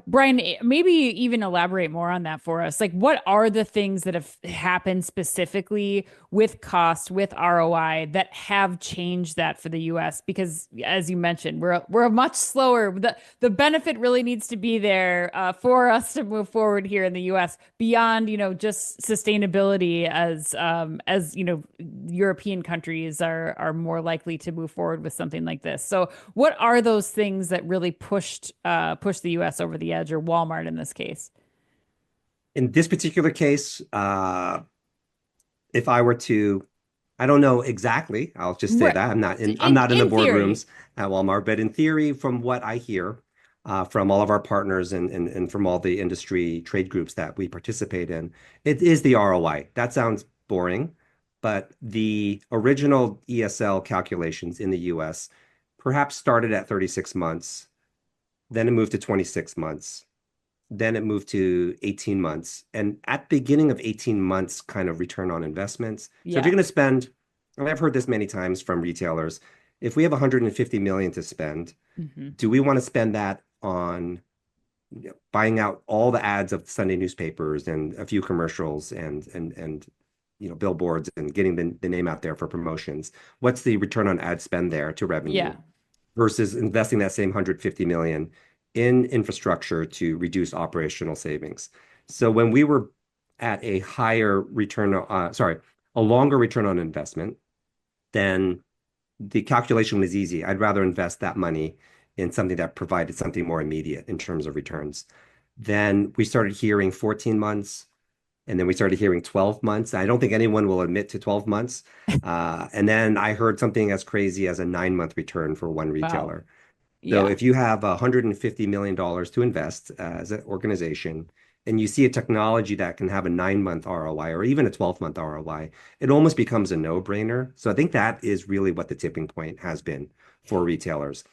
Brian, maybe even elaborate more on that for us. Like, what are the things that have happened specifically with cost, with ROI that have changed that for the US? Because as you mentioned, we're a much slower. The benefit really needs to be there for us to move forward here in the US beyond, just sustainability as European countries are more likely to move forward with something like this. So, what are those things that really pushed the US over the edge, or Walmart in this case? In this particular case, if I were to, I don't know exactly. I'll just say Right. that I'm In not in the in theory. boardrooms at Walmart, but in theory, from what I hear from all of our partners and from all the industry trade groups that we participate in, it is the ROI. That sounds boring, but the original ESL calculations in the US perhaps started at 36 months, then it moved to 26 months. Then it moved to 18 months. And at the beginning of 18 months, kind of return on investments. So if you're Yeah. going to spend, and I've heard this many times from retailers, if we have 150 million to spend, Hmm. do we want to spend that on buying out all the ads of Sunday newspapers and a few commercials and billboards and getting the name out there for promotions? What's the return on ad spend there to revenue Yeah. versus investing that same 150 million in infrastructure to reduce operational savings? So when we were at a higher return, a longer return on investment, then the calculation was easy. I'd rather invest that money in something that provided something more immediate in terms of returns. Then we started hearing 14 months, and then we started hearing 12 months. I don't think anyone will admit to 12 months. And then I heard something as crazy as a 9-month return for one Wow. retailer. So Yeah. if you have $150 million to invest as an organization, and you see a technology that can have a 9-month ROI or even a 12-month ROI, it almost becomes a no-brainer. So I think that is really what the tipping point has been for retailers.